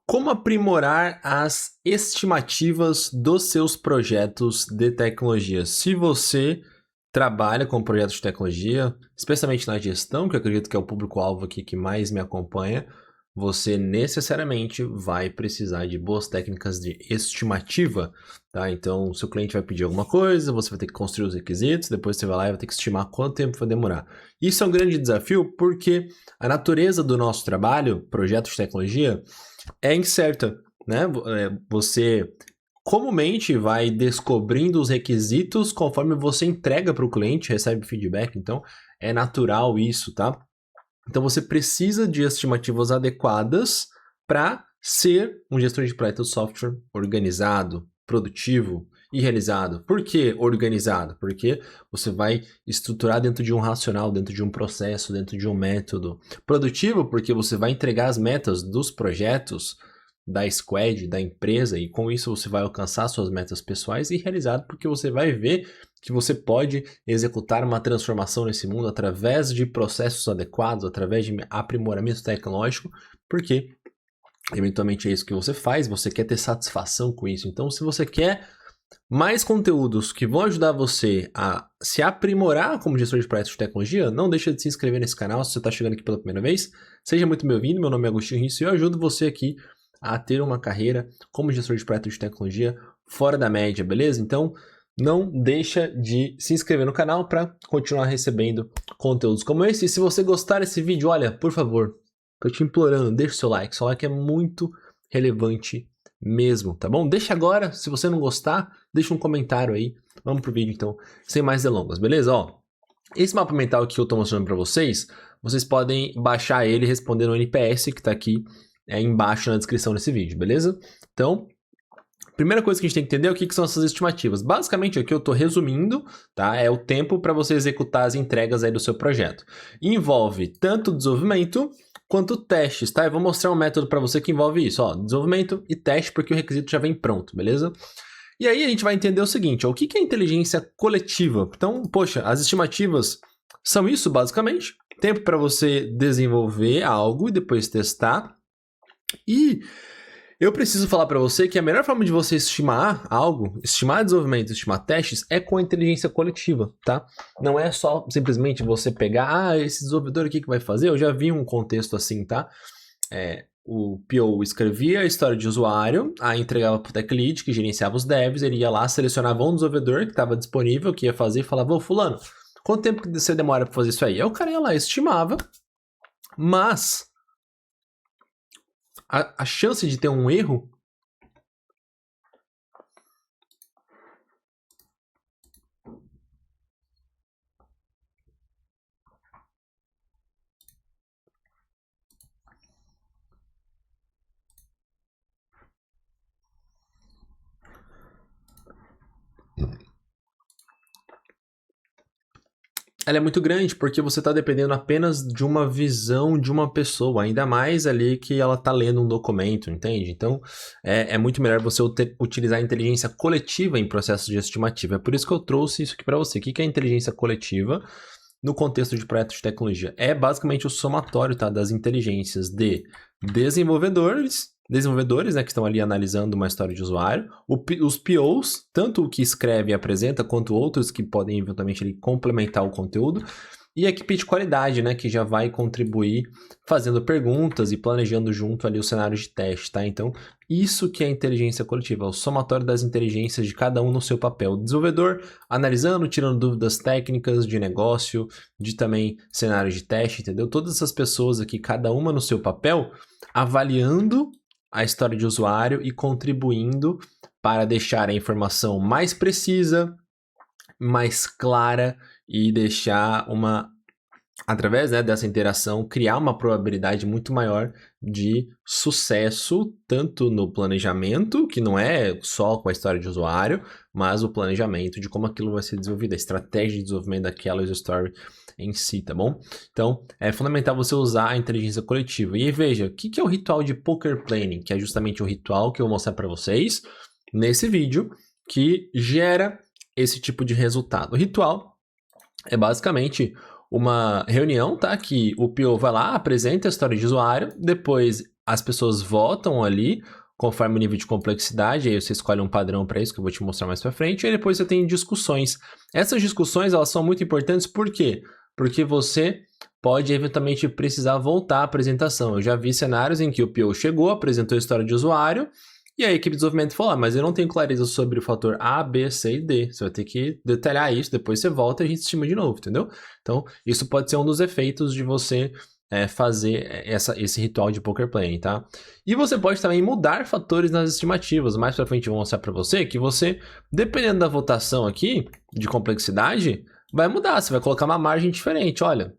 Como aprimorar as estimativas dos seus projetos de tecnologia? Se você trabalha com projetos de tecnologia, especialmente na gestão, que eu acredito que é o público-alvo aqui que mais me acompanha, você necessariamente vai precisar de boas técnicas de estimativa, tá? Então, se o cliente vai pedir alguma coisa, você vai ter que construir os requisitos, depois você vai lá e vai ter que estimar quanto tempo vai demorar. Isso é um grande desafio porque a natureza do nosso trabalho, projetos de tecnologia, é incerta, né? Você comumente vai descobrindo os requisitos conforme você entrega para o cliente, recebe feedback, então é natural isso, tá? Então você precisa de estimativas adequadas para ser um gestor de projeto de software organizado, produtivo e realizado. Por que organizado? Porque você vai estruturar dentro de um racional, dentro de um processo, dentro de um método. Produtivo porque você vai entregar as metas dos projetos da squad, da empresa, e com isso você vai alcançar suas metas pessoais, e realizado porque você vai ver que você pode executar uma transformação nesse mundo através de processos adequados, através de aprimoramento tecnológico, porque eventualmente é isso que você faz, você quer ter satisfação com isso. Então, se você quer mais conteúdos que vão ajudar você a se aprimorar como gestor de projetos de tecnologia, não deixa de se inscrever nesse canal se você está chegando aqui pela primeira vez. Seja muito bem-vindo, meu nome é Agostinho Risso e eu ajudo você aqui a ter uma carreira como gestor de projetos de tecnologia fora da média, beleza? Então, não deixa de se inscrever no canal para continuar recebendo conteúdos como esse. E se você gostar desse vídeo, olha, por favor, tô te implorando, deixa o seu like. Seu like é muito relevante mesmo, tá bom? Deixa agora, se você não gostar, deixa um comentário aí. Vamos pro vídeo então, sem mais delongas, beleza? Ó, esse mapa mental que eu tô mostrando para vocês, vocês podem baixar ele respondendo o NPS que tá aqui embaixo na descrição desse vídeo, beleza? Então, primeira coisa que a gente tem que entender é o que são essas estimativas. Basicamente, aqui eu estou resumindo, tá? É o tempo para você executar as entregas aí do seu projeto. Envolve tanto desenvolvimento quanto testes, tá? Eu vou mostrar um método para você que envolve isso, ó, desenvolvimento e teste, porque o requisito já vem pronto, beleza? E aí a gente vai entender o seguinte, ó, o que é inteligência coletiva? Então, poxa, as estimativas são isso, basicamente. Tempo para você desenvolver algo e depois testar. E eu preciso falar para você que a melhor forma de você estimar algo, estimar desenvolvimento, estimar testes, é com a inteligência coletiva, tá? Não é só simplesmente você pegar, esse desenvolvedor aqui que vai fazer, eu já vi um contexto assim, tá? O PO escrevia a história de usuário, aí entregava para o Tech Lead, que gerenciava os devs, ele ia lá, selecionava um desenvolvedor que estava disponível, que ia fazer, e falava, ô fulano, quanto tempo que você demora para fazer isso aí? Aí o cara ia lá, estimava, mas a chance de ter um erro ela é muito grande porque você está dependendo apenas de uma visão de uma pessoa, ainda mais ali que ela está lendo um documento, entende? Então, é muito melhor você utilizar a inteligência coletiva em processos de estimativa. É por isso que eu trouxe isso aqui para você. O que é a inteligência coletiva no contexto de projetos de tecnologia? É basicamente o somatório, tá, das inteligências de desenvolvedores, né, que estão ali analisando uma história de usuário, os POs, tanto o que escreve e apresenta, quanto outros que podem eventualmente ali complementar o conteúdo, e a equipe de qualidade, né, que já vai contribuir fazendo perguntas e planejando junto ali os cenários de teste, tá? Então, isso que é inteligência coletiva, o somatório das inteligências de cada um no seu papel. O desenvolvedor analisando, tirando dúvidas técnicas de negócio, de também cenários de teste, entendeu? Todas essas pessoas aqui, cada uma no seu papel, avaliando a história de usuário e contribuindo para deixar a informação mais precisa, mais clara e deixar através, né, dessa interação, criar uma probabilidade muito maior de sucesso, tanto no planejamento, que não é só com a história de usuário, mas o planejamento de como aquilo vai ser desenvolvido, a estratégia de desenvolvimento daquela user story em si, tá bom? Então, é fundamental você usar a inteligência coletiva. E aí, veja, o que é o ritual de poker planning? Que é justamente o ritual que eu vou mostrar para vocês nesse vídeo, que gera esse tipo de resultado. O ritual é basicamente uma reunião, tá? Que o PO vai lá, apresenta a história de usuário, depois as pessoas votam ali conforme o nível de complexidade, aí você escolhe um padrão para isso, que eu vou te mostrar mais para frente, e aí depois você tem discussões. Essas discussões, elas são muito importantes, por quê? Porque você pode eventualmente precisar voltar à apresentação. Eu já vi cenários em que o PO chegou, apresentou a história de usuário, e a equipe de desenvolvimento falou, mas eu não tenho clareza sobre o fator A, B, C e D. Você vai ter que detalhar isso, depois você volta e a gente estima de novo, entendeu? Então, isso pode ser um dos efeitos de você fazer esse ritual de poker playing, tá? E você pode também mudar fatores nas estimativas. Mais pra frente eu vou mostrar pra você que você, dependendo da votação aqui, de complexidade, vai mudar. Você vai colocar uma margem diferente. Olha,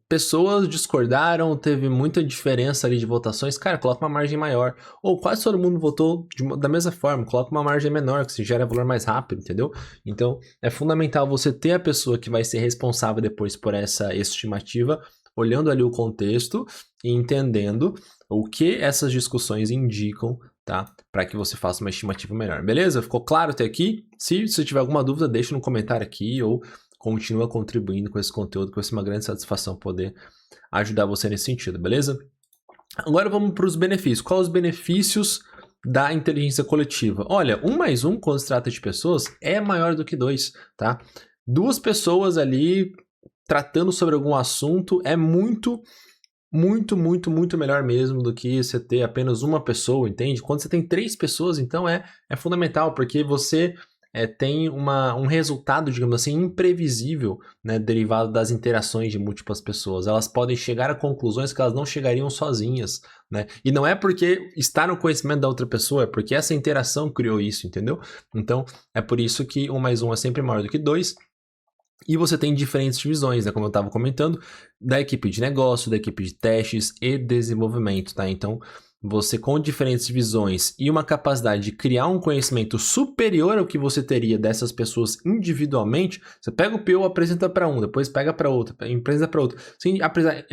pessoas discordaram, teve muita diferença ali de votações, cara, coloca uma margem maior. Ou quase todo mundo votou da mesma forma, coloca uma margem menor, que se gera valor mais rápido, entendeu? Então, é fundamental você ter a pessoa que vai ser responsável depois por essa estimativa, olhando ali o contexto e entendendo o que essas discussões indicam, tá? Para que você faça uma estimativa melhor, beleza? Ficou claro até aqui? Se você tiver alguma dúvida, deixa no comentário aqui ou continua contribuindo com esse conteúdo, que vai ser uma grande satisfação poder ajudar você nesse sentido, beleza? Agora vamos para os benefícios. Quais os benefícios da inteligência coletiva? Olha, 1 mais 1, quando se trata de pessoas, é maior do que 2, tá? 2 pessoas ali tratando sobre algum assunto é muito melhor mesmo do que você ter apenas uma pessoa, entende? Quando você tem 3 pessoas, então é fundamental, porque você tem um resultado, digamos assim, imprevisível, né, derivado das interações de múltiplas pessoas. Elas podem chegar a conclusões que elas não chegariam sozinhas, né? E não é porque está no conhecimento da outra pessoa, é porque essa interação criou isso, entendeu? Então, é por isso que 1 mais 1 é sempre maior do que 2. E você tem diferentes divisões, né, como eu estava comentando, da equipe de negócio, da equipe de testes e desenvolvimento, tá? Então, você com diferentes divisões e uma capacidade de criar um conhecimento superior ao que você teria dessas pessoas individualmente, você pega o PO, apresenta para um, depois pega para outro, apresenta para outro. Se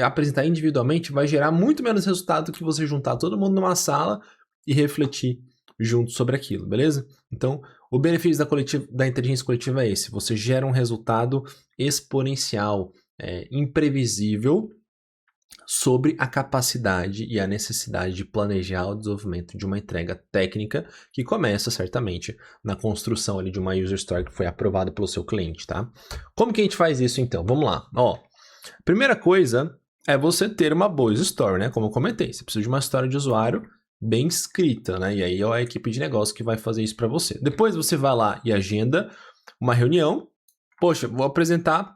apresentar individualmente, vai gerar muito menos resultado do que você juntar todo mundo numa sala e refletir junto sobre aquilo, beleza? Então, o benefício da inteligência coletiva é esse: você gera um resultado exponencial, imprevisível, sobre a capacidade e a necessidade de planejar o desenvolvimento de uma entrega técnica que começa, certamente, na construção ali de uma user story que foi aprovada pelo seu cliente, tá? Como que a gente faz isso, então? Vamos lá. Ó, primeira coisa é você ter uma boa user story, né? Como eu comentei, você precisa de uma história de usuário bem escrita, né? E aí é a equipe de negócio que vai fazer isso para você. Depois você vai lá e agenda uma reunião. Poxa, vou apresentar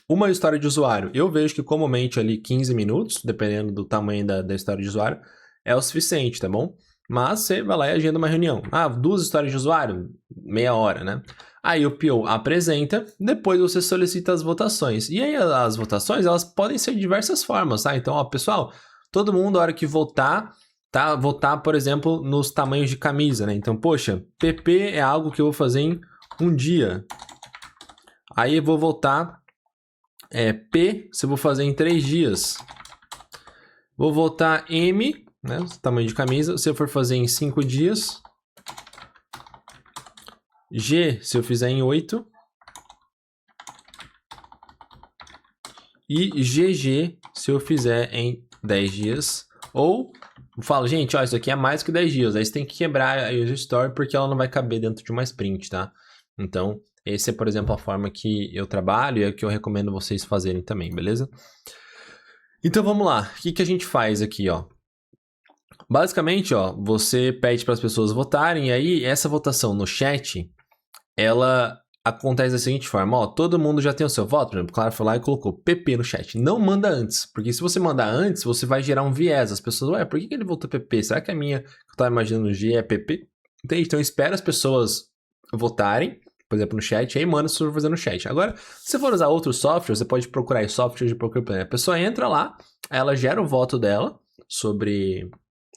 uma história de usuário. Eu vejo que comumente ali 15 minutos, dependendo do tamanho da história de usuário, é o suficiente, tá bom? Mas você vai lá e agenda uma reunião. 2 histórias de usuário, meia hora, né? Aí o PO apresenta, depois você solicita as votações. E aí as votações, elas podem ser de diversas formas, tá? Então, ó, pessoal, todo mundo, a hora que votar, tá? Votar, por exemplo, nos tamanhos de camisa, né? Então, poxa, PP é algo que eu vou fazer em um dia. Aí eu vou votar P, se eu vou fazer em 3 dias. Vou votar M, né, tamanho de camisa, se eu for fazer em 5 dias. G, se eu fizer em 8. E GG, se eu fizer em 10 dias. Ou, eu falo, gente, ó, isso aqui é mais que 10 dias. Aí você tem que quebrar a user story porque ela não vai caber dentro de uma sprint, tá? Então, esse é, por exemplo, a forma que eu trabalho e é o que eu recomendo vocês fazerem também, beleza? Então, vamos lá. O que a gente faz aqui, ó? Basicamente, ó, você pede para as pessoas votarem e aí essa votação no chat, ela acontece da seguinte forma, ó, todo mundo já tem o seu voto, por exemplo, Clara foi lá e colocou PP no chat. Não manda antes, porque se você mandar antes, você vai gerar um viés. As pessoas, ué, por que ele votou PP? Será que a minha, que eu tava imaginando G é PP? Entende? Então, espera as pessoas votarem, por exemplo, no chat, e aí manda se for fazer no chat. Agora, se você for usar outros softwares, você pode procurar aí software de poker playing. A pessoa entra lá, ela gera o voto dela sobre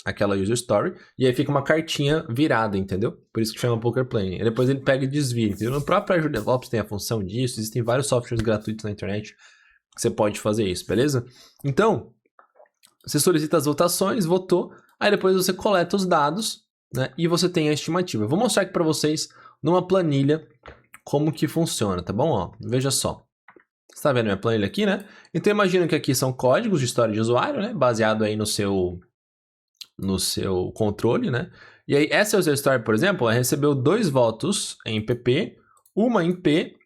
aquela user story, e aí fica uma cartinha virada, entendeu? Por isso que chama poker playing. E depois ele pega e desvia, entendeu? No próprio Azure DevOps tem a função disso, existem vários softwares gratuitos na internet que você pode fazer isso, beleza? Então, você solicita as votações, votou, aí depois você coleta os dados, né, e você tem a estimativa. Eu vou mostrar aqui para vocês numa planilha como que funciona, tá bom? Ó, veja só. Você está vendo minha planilha aqui, né? Então imagina que aqui são códigos de história de usuário, né? Baseado aí no seu controle, né? E aí essa user story, por exemplo, ela recebeu 2 votos em PP, uma em P,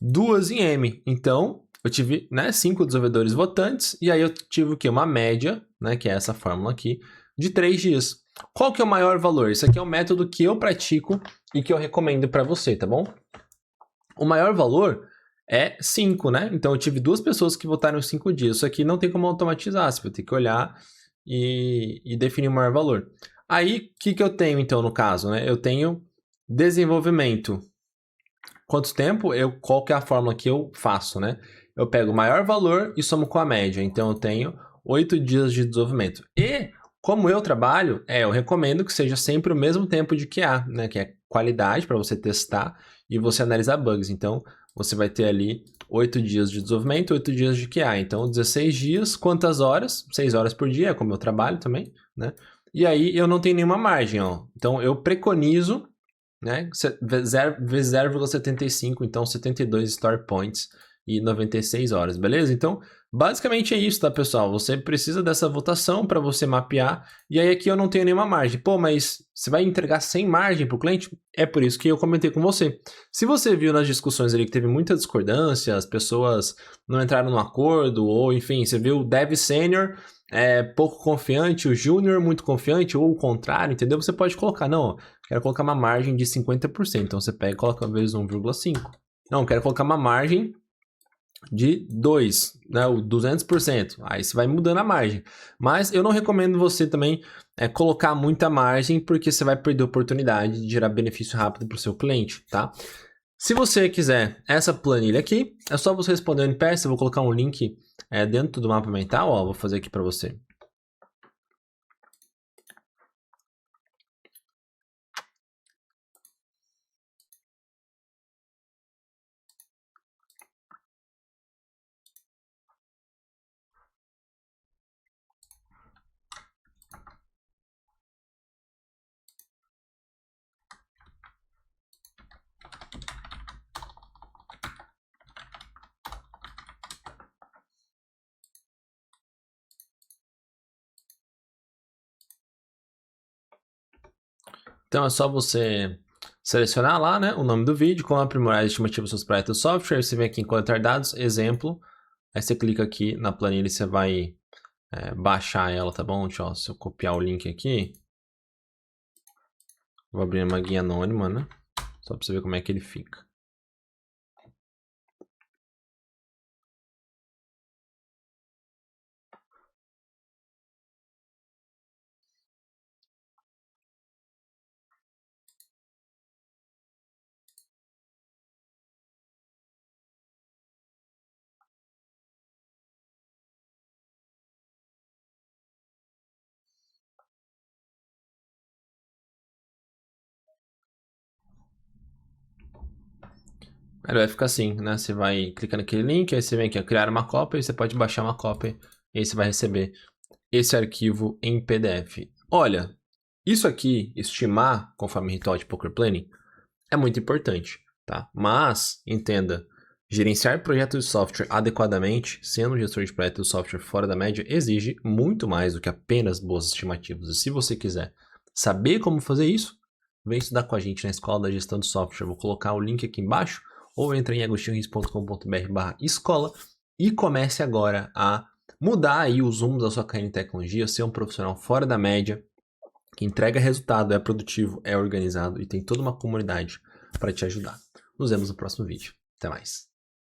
2 em M. Então eu tive, né, 5 desenvolvedores votantes e aí eu tive o quê? Uma média, né, que é essa fórmula aqui, de 3 dias. Qual que é o maior valor? Isso aqui é o método que eu pratico e que eu recomendo para você, tá bom? O maior valor é 5, né? Então eu tive 2 pessoas que votaram 5 dias. Isso aqui não tem como automatizar, você vai ter que olhar e definir o maior valor. Aí, o que eu tenho então no caso, né? Eu tenho desenvolvimento. Quanto tempo? Qual que é a fórmula que eu faço, né? Eu pego o maior valor e somo com a média. Então eu tenho 8 dias de desenvolvimento. E como eu trabalho, eu recomendo que seja sempre o mesmo tempo de QA, né? Que é qualidade para você testar e você analisar bugs. Então você vai ter ali 8 dias de desenvolvimento, 8 dias de QA. Então 16 dias, quantas horas? 6 horas por dia, é como eu trabalho também, né? E aí eu não tenho nenhuma margem, ó. Então eu preconizo, né? Vezes 0,75, então 72 story points e 96 horas, beleza? Então, basicamente é isso, tá, pessoal? Você precisa dessa votação para você mapear, e aí aqui eu não tenho nenhuma margem. Pô, mas você vai entregar sem margem para o cliente? É por isso que eu comentei com você. Se você viu nas discussões ali que teve muita discordância, as pessoas não entraram no acordo, ou enfim, você viu o dev sênior pouco confiante, o júnior muito confiante, ou o contrário, entendeu? Você pode colocar, não, quero colocar uma margem de 50%, então você pega e coloca vezes 1,5. Não, quero colocar uma margem de 2, né, o 200%. Aí você vai mudando a margem. Mas eu não recomendo você também colocar muita margem, porque você vai perder a oportunidade de gerar benefício rápido para o seu cliente, tá? Se você quiser essa planilha aqui, é só você responder o NPS. Eu vou colocar um link dentro do mapa mental, ó, vou fazer aqui para você. Então é só você selecionar lá, né, o nome do vídeo, como aprimorar a estimativa dos seus projetos de software. Você vem aqui em coletar dados, exemplo. Aí você clica aqui na planilha e você vai baixar ela, tá bom? Deixa eu, se eu copiar o link aqui, vou abrir uma guia anônima, né? Só para você ver como é que ele fica. Ele vai ficar assim, né? Você vai clicar naquele link, aí você vem aqui, criar uma cópia, e você pode baixar uma cópia, e aí você vai receber esse arquivo em PDF. Olha, isso aqui, estimar conforme ritual de Poker Planning, é muito importante, tá? Mas, entenda, gerenciar projetos de software adequadamente, sendo um gestor de projetos de software fora da média, exige muito mais do que apenas boas estimativas. E se você quiser saber como fazer isso, vem estudar com a gente na Escola da Gestão de Software. Vou colocar o link aqui embaixo, ou entre em agostinhorris.com.br/escola e comece agora a mudar aí os rumos da sua carreira em tecnologia, ser um profissional fora da média, que entrega resultado, é produtivo, é organizado e tem toda uma comunidade para te ajudar. Nos vemos no próximo vídeo. Até mais.